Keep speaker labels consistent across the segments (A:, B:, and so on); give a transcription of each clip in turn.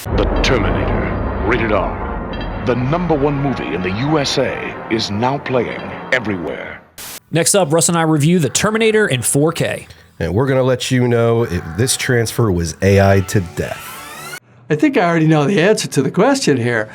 A: The Terminator, rated R. The #1 movie in the USA is now playing everywhere.
B: Next up, Russ and I review The Terminator in 4K.
C: And we're going to let you know if this transfer was AI to death.
D: I think I already know the answer to the question here.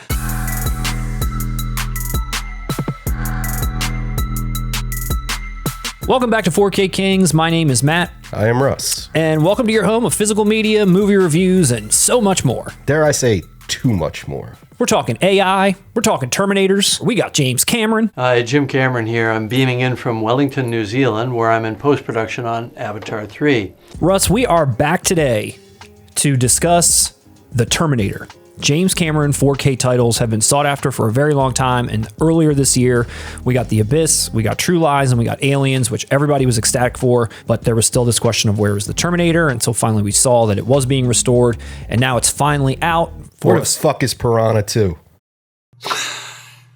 B: Welcome back to 4K Kings. My name is Matt.
C: I am Russ.
B: And welcome to your home of physical media, movie reviews, and so much more.
C: Dare I say, too much more.
B: We're talking AI. We're talking Terminators. We got James Cameron.
D: Hi, Jim Cameron here. I'm beaming in from Wellington, New Zealand, where I'm in post-production on Avatar 3.
B: Russ, we are back today to discuss The Terminator. James Cameron 4K titles have been sought after for a very long time, and earlier this year, we got The Abyss, we got True Lies, and we got Aliens, which everybody was ecstatic for, but there was still this question of where was The Terminator, until finally we saw that it was being restored, and now it's finally out.
C: Where the fuck is Piranha 2?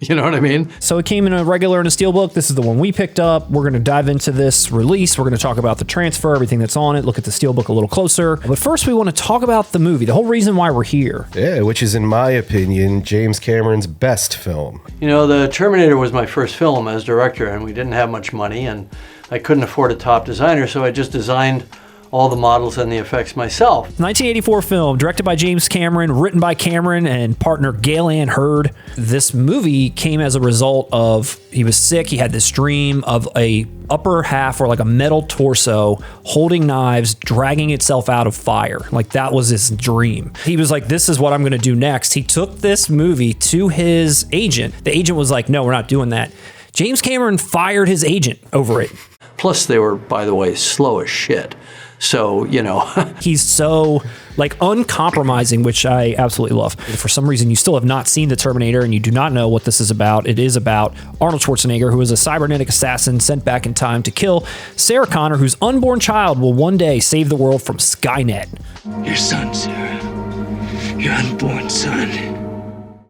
D: You know what I mean?
B: So it came in a regular and a steelbook. This is the one we picked up. We're going to dive into this release. We're going to talk about the transfer, everything that's on it, look at the steelbook a little closer. But first, we want to talk about the movie, the whole reason why we're here.
C: Yeah, which is, in my opinion, James Cameron's best film.
D: You know, The Terminator was my first film as director, and we didn't have much money, and I couldn't afford a top designer, so I just designed all the models and the effects myself.
B: 1984 film, directed by James Cameron, written by Cameron and partner Gale Ann Hurd. This movie came as a result of, he was sick, he had this dream of a upper half or like a metal torso holding knives, dragging itself out of fire. Like that was his dream. He was like, this is what I'm gonna do next. He took this movie to his agent. The agent was like, no, we're not doing that. James Cameron fired his agent over it.
D: Plus they were, by the way, slow as shit. So, you know.
B: He's so like uncompromising, which I absolutely love. For some reason, you still have not seen The Terminator and you do not know what this is about. It is about Arnold Schwarzenegger, who is a cybernetic assassin sent back in time to kill Sarah Connor, whose unborn child will one day save the world from Skynet.
E: Your son, Sarah. Your unborn son.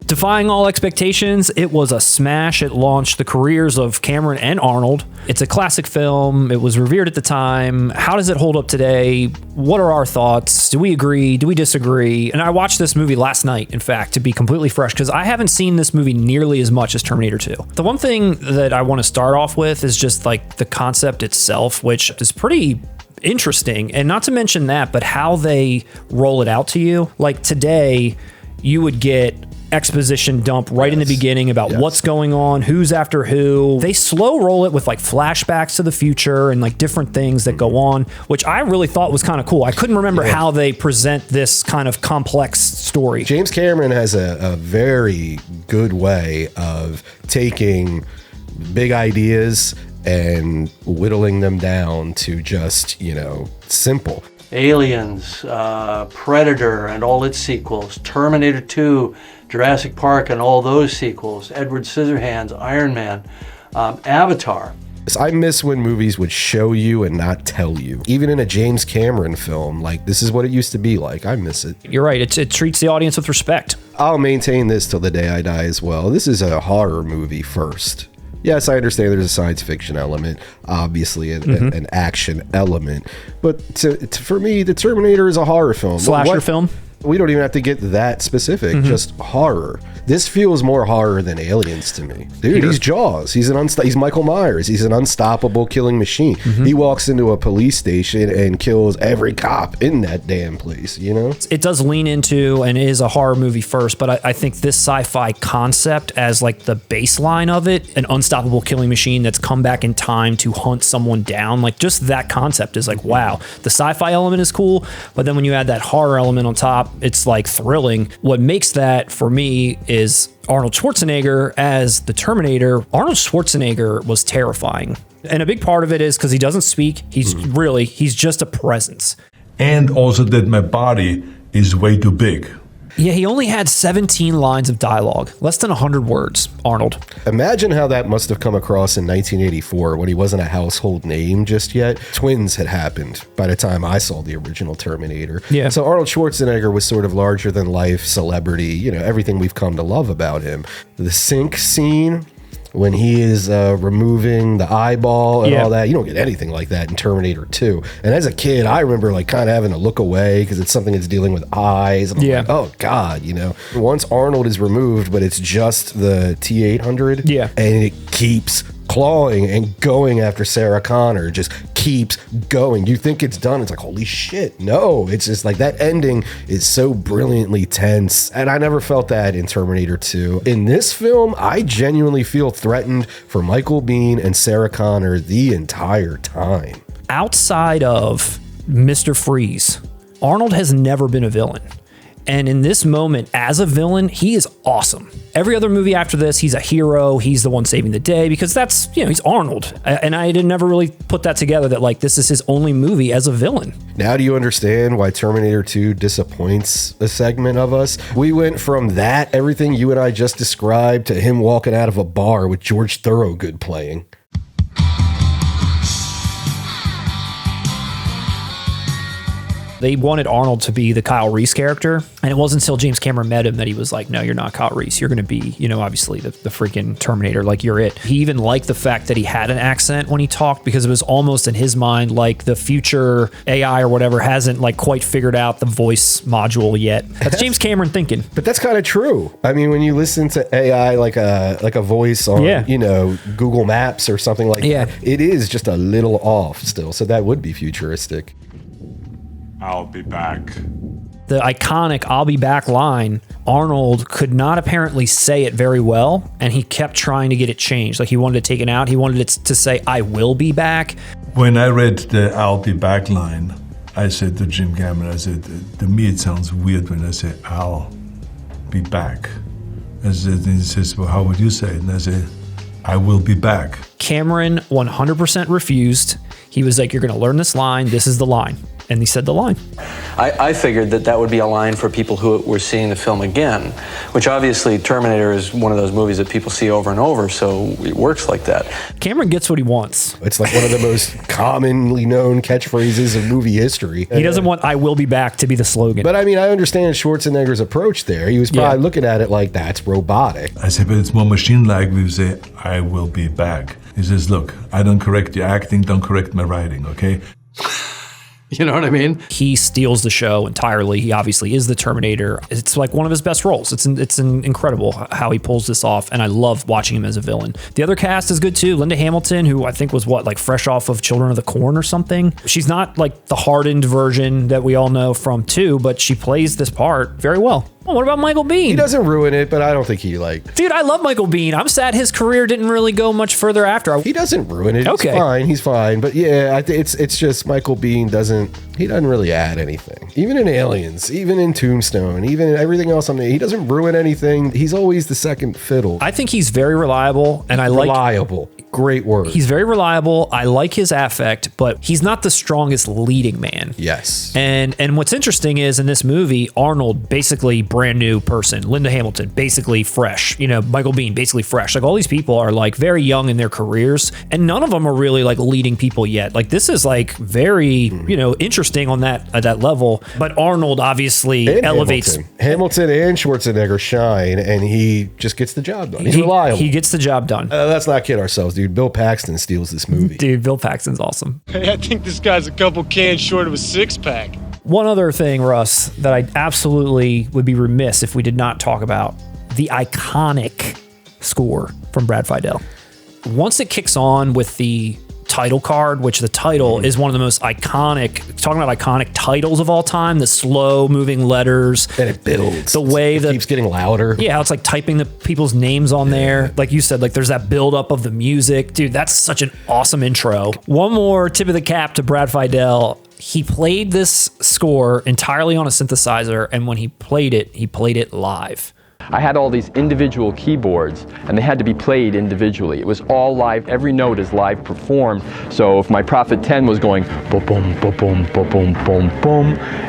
B: Defying all expectations, it was a smash. It launched the careers of Cameron and Arnold. It's a classic film. It was revered at the time. How does it hold up today? What are our thoughts? Do we agree? Do we disagree? And I watched this movie last night, in fact, to be completely fresh, because I haven't seen this movie nearly as much as Terminator 2. The one thing that I want to start off with is just like the concept itself, which is pretty interesting. And not to mention that, but how they roll it out to you. Like today, you would get exposition dump right in the beginning about what's going on, who's after who. They slow roll it with like flashbacks to the future and like different things that go on, which I really thought was kind of cool. I couldn't remember how they present this kind of complex story.
C: James Cameron has a very good way of taking big ideas and whittling them down to just, you know, simple.
D: Aliens, Predator and all its sequels, Terminator 2, Jurassic Park and all those sequels, Edward Scissorhands, Iron Man, Avatar.
C: I miss when movies would show you and not tell you. Even in a James Cameron film, like this is what it used to be like. I miss it.
B: You're right. It treats the audience with respect.
C: I'll maintain this till the day I die as well. This is a horror movie first. Yes, I understand there's a science fiction element, obviously an action element, but for me, The Terminator is a horror film.
B: Slasher film?
C: We don't even have to get that specific, just horror. This feels more horror than Aliens to me. Dude, he's Jaws. He's he's Michael Myers. He's an unstoppable killing machine. He walks into a police station and kills every cop in that damn place, you know?
B: It does lean into and is a horror movie first, but I think this sci-fi concept as like the baseline of it, an unstoppable killing machine that's come back in time to hunt someone down, like just that concept is like, wow. The sci-fi element is cool, but then when you add that horror element on top, it's like thrilling. What makes that for me is Arnold Schwarzenegger as the Terminator. Arnold Schwarzenegger was terrifying. And a big part of it is because he doesn't speak. He's just a presence.
F: And also that my body is way too big.
B: Yeah, he only had 17 lines of dialogue, less than 100 words, Arnold.
C: Imagine how that must have come across in 1984 when he wasn't a household name just yet. Twins had happened by the time I saw the original Terminator.
B: Yeah.
C: So Arnold Schwarzenegger was sort of larger than life celebrity, you know, everything we've come to love about him. The sink scene when he is removing the eyeball and
B: Yeah.
C: all that. You don't get anything like that in Terminator 2. And as a kid, I remember like kind of having to look away because it's something that's dealing with eyes. And I'm
B: Yeah.
C: like, oh God, you know. Once Arnold is removed, but it's just the T-800.
B: Yeah.
C: And it keeps clawing and going after Sarah Connor, just keeps going. You think it's done. It's like, holy shit. No, it's just like that ending is so brilliantly tense. And I never felt that in Terminator 2. In this film, I genuinely feel threatened for Michael Biehn and Sarah Connor the entire time.
B: Outside of Mr. Freeze, Arnold has never been a villain. And in this moment, as a villain, he is awesome. Every other movie after this, he's a hero. He's the one saving the day because that's, you know, he's Arnold. And I didn't never really put that together that like this is his only movie as a villain.
C: Now do you understand why Terminator 2 disappoints a segment of us? We went from that, everything you and I just described, to him walking out of a bar with George Thorogood playing.
B: They wanted Arnold to be the Kyle Reese character. And it wasn't until James Cameron met him that he was like, no, you're not Kyle Reese. You're going to be, you know, obviously the freaking Terminator. Like, you're it. He even liked the fact that he had an accent when he talked because it was almost in his mind like the future AI or whatever hasn't like quite figured out the voice module yet. That's James Cameron thinking.
C: But that's kind of true. I mean, when you listen to AI like a voice on, you know, Google Maps or something like that, it is just a little off still. So that would be futuristic.
F: I'll be back.
B: The iconic "I'll be back" line, Arnold could not apparently say it very well, and he kept trying to get it changed. Like, he wanted it taken out. He wanted it to say, "I will be back."
F: When I read the I'll be back line, I said to Jim Cameron, I said, to me it sounds weird when I say I'll be back. I said, and he says, well, how would you say it? And I said, I will be back.
B: Cameron 100% refused. He was like, you're going to learn this line. This is the line. And he said the line.
G: I figured that would be a line for people who were seeing the film again, which obviously Terminator is one of those movies that people see over and over, so it works like that.
B: Cameron gets what he wants.
C: It's like one of the most commonly known catchphrases of movie history.
B: He doesn't want "I will be back" to be the slogan.
C: But I mean, I understand Schwarzenegger's approach there. He was probably looking at it like, that's robotic.
F: I said, but it's more machine-like. We say, I will be back. He says, look, I don't correct your acting, don't correct my writing, okay?
D: You know what I mean?
B: He steals the show entirely. He obviously is the Terminator. It's like one of his best roles. It's incredible how he pulls this off, and I love watching him as a villain. The other cast is good too. Linda Hamilton, who I think was like fresh off of Children of the Corn or something. She's not like the hardened version that we all know from 2, but she plays this part very well. Well, what about Michael Biehn?
C: He doesn't ruin it, but I don't think he
B: Dude, I love Michael Biehn. I'm sad his career didn't really go much further after.
C: He doesn't ruin it.
B: Okay.
C: He's fine. But yeah, it's just Michael Biehn doesn't really add anything. Even in Aliens, even in Tombstone, even in everything else he doesn't ruin anything. He's always the second fiddle.
B: I think he's very reliable, and
C: reliable. Great word.
B: He's very reliable. I like his affect, but he's not the strongest leading man.
C: Yes.
B: And what's interesting is in this movie, Arnold, basically brand new person. Linda Hamilton, basically fresh. You know, Michael Biehn, basically fresh. Like, all these people are like very young in their careers, and none of them are really like leading people yet. Like, this is like very, you know, interesting on that at that level. But Arnold obviously elevates.
C: Hamilton and Schwarzenegger shine, and he just gets the job done. He's reliable.
B: He gets the job done.
C: Let's not kid ourselves, dude. Bill Paxton steals this movie.
B: Dude, Bill Paxton's awesome.
H: Hey, I think this guy's a couple cans short of a six-pack.
B: One other thing, Russ, that I absolutely would be remiss if we did not talk about, the iconic score from Brad Fiedel. Once it kicks on with the title card, which the title is one of the most iconic, talking about iconic titles of all time, the slow moving letters.
C: And it builds.
B: The way
C: it keeps getting louder.
B: Yeah, how it's like typing the people's names on there. Like you said, like there's that build up of the music. Dude, that's such an awesome intro. One more tip of the cap to Brad Fiedel. He played this score entirely on a synthesizer, and when he played it live.
I: I had all these individual keyboards, and they had to be played individually. It was all live. Every note is live performed. So if my Prophet 10 was going boom, boom, boom, boom, boom, boom, boom, boom,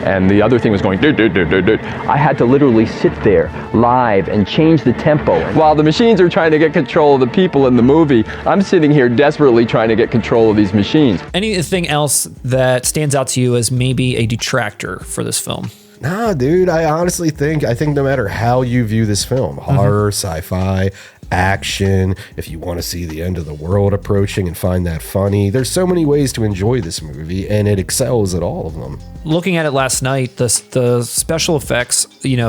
I: and the other thing was going do, do, do, do, do, I had to literally sit there live and change the tempo. While the machines are trying to get control of the people in the movie, I'm sitting here desperately trying to get control of these machines.
B: Anything else that stands out to you as maybe a detractor for this film?
C: Nah, dude, I honestly think no matter how you view this film, horror, sci-fi, action, if you want to see the end of the world approaching and find that funny, there's so many ways to enjoy this movie, and it excels at all of them.
B: Looking at it last night, the special effects,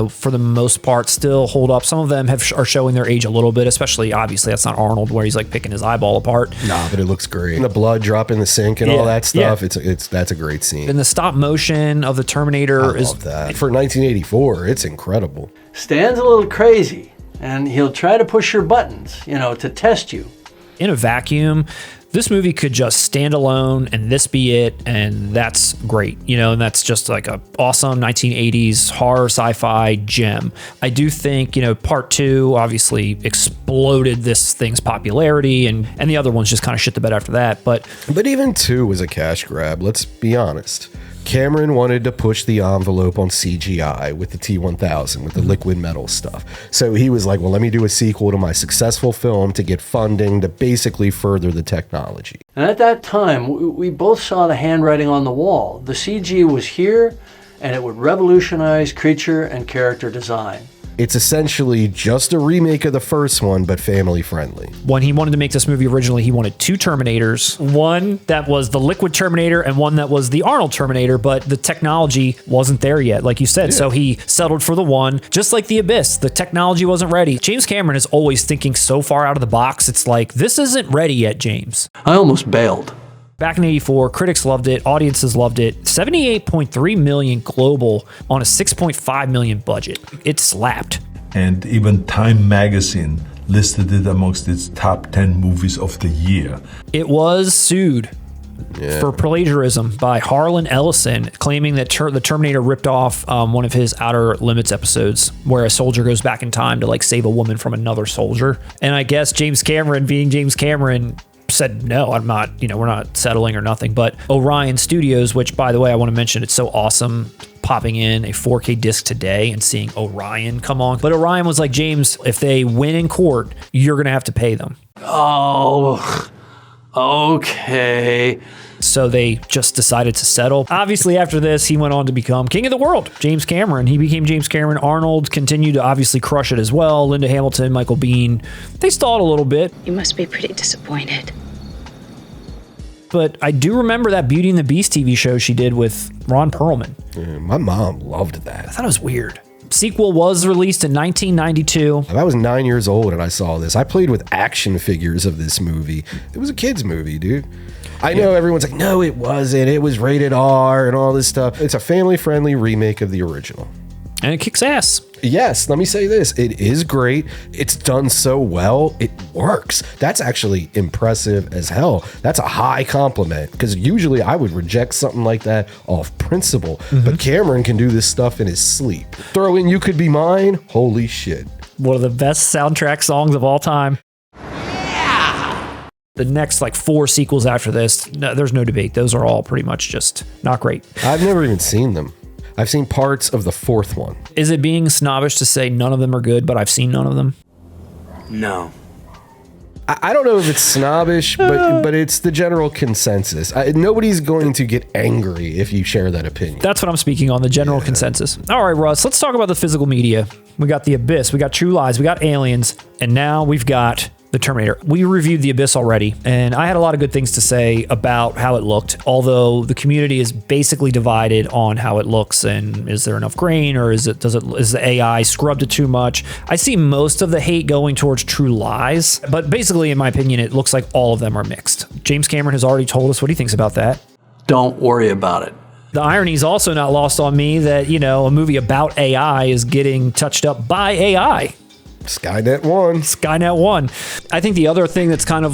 B: for the most part, still hold up. Some of them are showing their age a little bit, especially, obviously, that's not Arnold, where he's like picking his eyeball apart.
C: Nah, but it looks great. And the blood drop in the sink and all that stuff, that's a great scene.
B: And the stop motion of the Terminator
C: I love that. For 1984, it's incredible.
D: Stan's a little crazy, and he'll try to push your buttons, to test you.
B: In a vacuum, this movie could just stand alone and this be it, and that's great, and that's just like a awesome 1980s horror sci-fi gem. I do think, part 2 obviously exploded this thing's popularity, and the other ones just kind of shit the bed after that. But
C: even 2 was a cash grab, let's be honest. Cameron wanted to push the envelope on CGI with the T-1000, with the liquid metal stuff. So he was like, well, let me do a sequel to my successful film to get funding to basically further the technology.
D: And at that time, we both saw the handwriting on the wall. The CG was here, and it would revolutionize creature and character design.
C: It's essentially just a remake of the first one, but family friendly.
B: When he wanted to make this movie originally, he wanted 2 Terminators, one that was the liquid Terminator and one that was the Arnold Terminator, but the technology wasn't there yet, like you said. Yeah. So he settled for the one, just like The Abyss. The technology wasn't ready. James Cameron is always thinking so far out of the box. It's like, this isn't ready yet, James.
D: I almost bailed.
B: Back in 84, critics loved it, audiences loved it. 78.3 million global on a 6.5 million budget. It slapped.
F: And even Time magazine listed it amongst its top 10 movies of the year.
B: It was sued for plagiarism by Harlan Ellison, claiming that the Terminator ripped off one of his Outer Limits episodes, where a soldier goes back in time to like save a woman from another soldier. And I guess James Cameron, being James Cameron, said, no, I'm not, we're not settling or nothing. But Orion Studios, which, by the way, I want to mention, it's so awesome popping in a 4K disc today and seeing Orion come on. But Orion was like, James, if they win in court, you're going to have to pay them.
D: Oh, okay.
B: So they just decided to settle. Obviously, after this, he went on to become king of the world, James Cameron. He became James Cameron. Arnold continued to obviously crush it as well. Linda Hamilton, Michael Biehn, they stalled a little bit.
J: You must be pretty disappointed.
B: But I do remember that Beauty and the Beast TV show she did with Ron Perlman.
C: Yeah, my mom loved that.
B: I thought it was weird. Sequel was released in 1992.
C: I was 9 years old and I saw this. I played with action figures of this movie. It was a kid's movie, dude. I know everyone's like, no, it wasn't. It was rated R and all this stuff. It's a family-friendly remake of the original.
B: And it kicks ass.
C: Yes, let me say this. It is great. It's done so well. It works. That's actually impressive as hell. That's a high compliment, because usually I would reject something like that off principle. But Cameron can do this stuff in his sleep. Throw in You Could Be Mine. Holy shit.
B: One of the best soundtrack songs of all time. The next 4 sequels after this, no, there's no debate. Those are all pretty much just not great.
C: I've never even seen them. I've seen parts of the 4th one.
B: Is it being snobbish to say none of them are good, but I've seen none of them?
E: No.
C: I don't know if it's snobbish, but it's the general consensus. Nobody's going to get angry if you share that opinion.
B: That's what I'm speaking on, the general consensus. All right, Russ, let's talk about the physical media. We got The Abyss, we got True Lies, we got Aliens, and now we've got The Terminator. We reviewed The Abyss already, and I had a lot of good things to say about how it looked, although the community is basically divided on how it looks and is there enough grain, or is the AI scrubbed it too much? I see most of the hate going towards True Lies, but basically, in my opinion, it looks like all of them are mixed. James Cameron has already told us what he thinks about that.
D: Don't worry about it.
B: The irony is also not lost on me that, a movie about AI is getting touched up by AI.
C: Skynet 1.
B: Skynet 1. I think the other thing that's kind of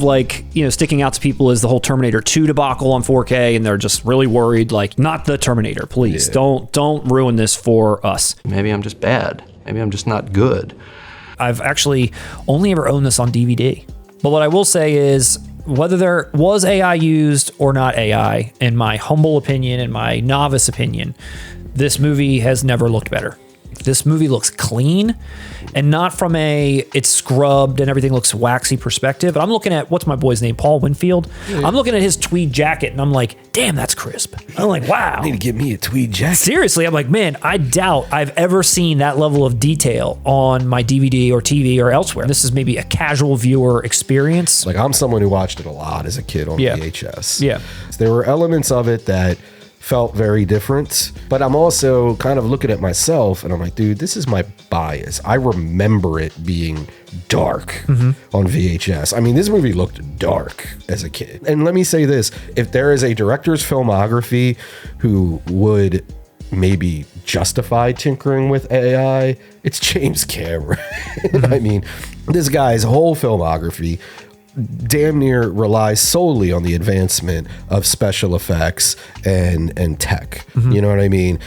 B: sticking out to people is the whole Terminator 2 debacle on 4K, and they're just really worried, not the Terminator, please. Yeah. Don't ruin this for us.
G: Maybe I'm just bad. Maybe I'm just not good.
B: I've actually only ever owned this on DVD. But what I will say is, whether there was AI used or not AI, in my humble opinion, in my novice opinion, this movie has never looked better. This movie looks clean, and not from a it's scrubbed and everything looks waxy perspective. But I'm looking at, what's my boy's name? Paul Winfield. I'm looking at his tweed jacket and I'm like, damn, that's crisp. I'm like, wow.
C: I need to get me a tweed jacket.
B: Seriously, I'm like, man, I doubt I've ever seen that level of detail on my DVD or TV or elsewhere. This is maybe a casual viewer experience.
C: Like, I'm someone who watched it a lot as a kid on VHS.
B: Yeah.
C: There were elements of it that felt very different, but I'm also kind of looking at myself and I'm like, dude, this is my bias. I remember it being dark on VHS. I mean, this movie looked dark as a kid. And let me say this, if there is a director's filmography who would maybe justify tinkering with AI, it's James Cameron. I mean, this guy's whole filmography damn near relies solely on the advancement of special effects and tech. You know what I mean?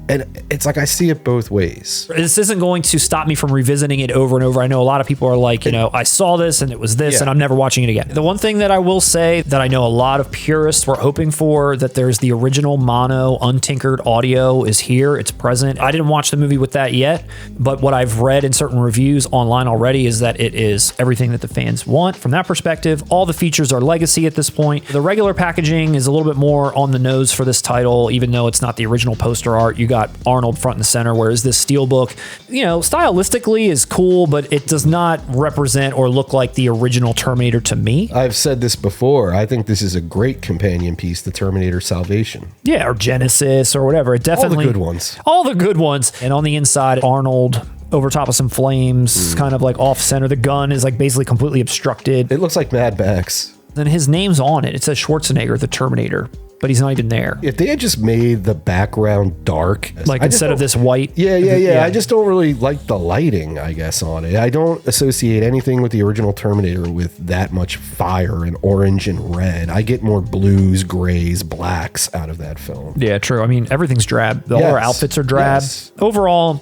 C: And it's like, I see it both ways.
B: This isn't going to stop me from revisiting it over and over. I know a lot of people are like, you know, I saw this and it was this and I'm never watching it again. The one thing that I will say that I know a lot of purists were hoping for, that there's the original mono untinkered audio is here. It's present. I didn't watch the movie with that yet, but what I've read in certain reviews online already is that it is everything that the fans want. From that perspective, all the features are legacy at this point. The regular packaging is a little bit more on the nose for this title, even though it's not the original poster art. You got Arnold front and center, whereas this steelbook, you know, stylistically is cool, but it does not represent or look like the original Terminator to me.
C: I've said this before. I think this is a great companion piece to Terminator Salvation.
B: Yeah, or Genesis or whatever. It definitely,
C: all the good ones. All
B: the good ones. And on the inside, Arnold over top of some flames, kind of like off center. The gun is like basically completely obstructed.
C: It looks like Mad Max.
B: And his name's on it. It says Schwarzenegger, the Terminator, but he's not even there.
C: If they had just made the background dark,
B: like instead of this white.
C: Yeah. I just don't really like the lighting, I guess, on it. I don't associate anything with the original Terminator with that much fire and orange and red. I get more blues, grays, blacks out of that film.
B: Yeah, true. I mean, everything's drab. All our outfits are drab.
C: Yes.
B: Overall,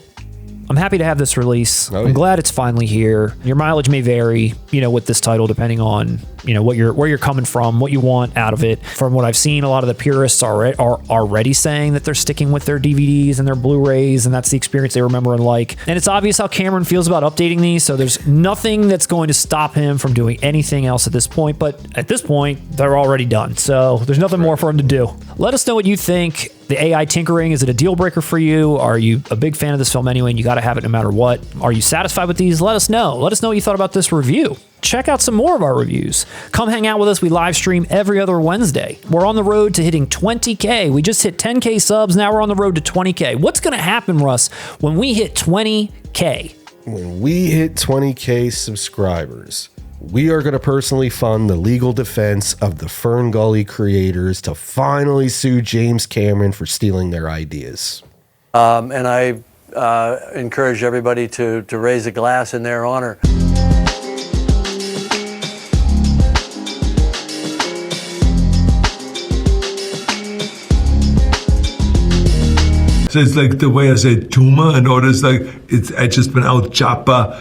B: I'm happy to have this release. I'm glad it's finally here. Your mileage may vary, you know, with this title, depending on, you know, where you're coming from, what you want out of it. From what I've seen, a lot of the purists are already saying that they're sticking with their DVDs and their Blu-rays, and that's the experience they remember and like. And it's obvious how Cameron feels about updating these, so there's nothing that's going to stop him from doing anything else at this point. But at this point, they're already done, so there's nothing more for him to do. Let us know what you think. The AI tinkering, is it a deal breaker for you? Are you a big fan of this film anyway and you got to have it no matter what? Are you satisfied with these? Let us know. Let us know what you thought about this review. Check out some more of our reviews. Come hang out with us. We live stream every other Wednesday. We're on the road to hitting 20K. We just hit 10K subs. Now we're on the road to 20K. What's going to happen, Russ, when we hit 20K?
C: When we hit 20K subscribers, we are going to personally fund the legal defense of the Fern Gully creators to finally sue James Cameron for stealing their ideas.
D: And I encourage everybody to raise a glass in their honor.
F: So it's like the way I say tumor and all this, like I just been out chopper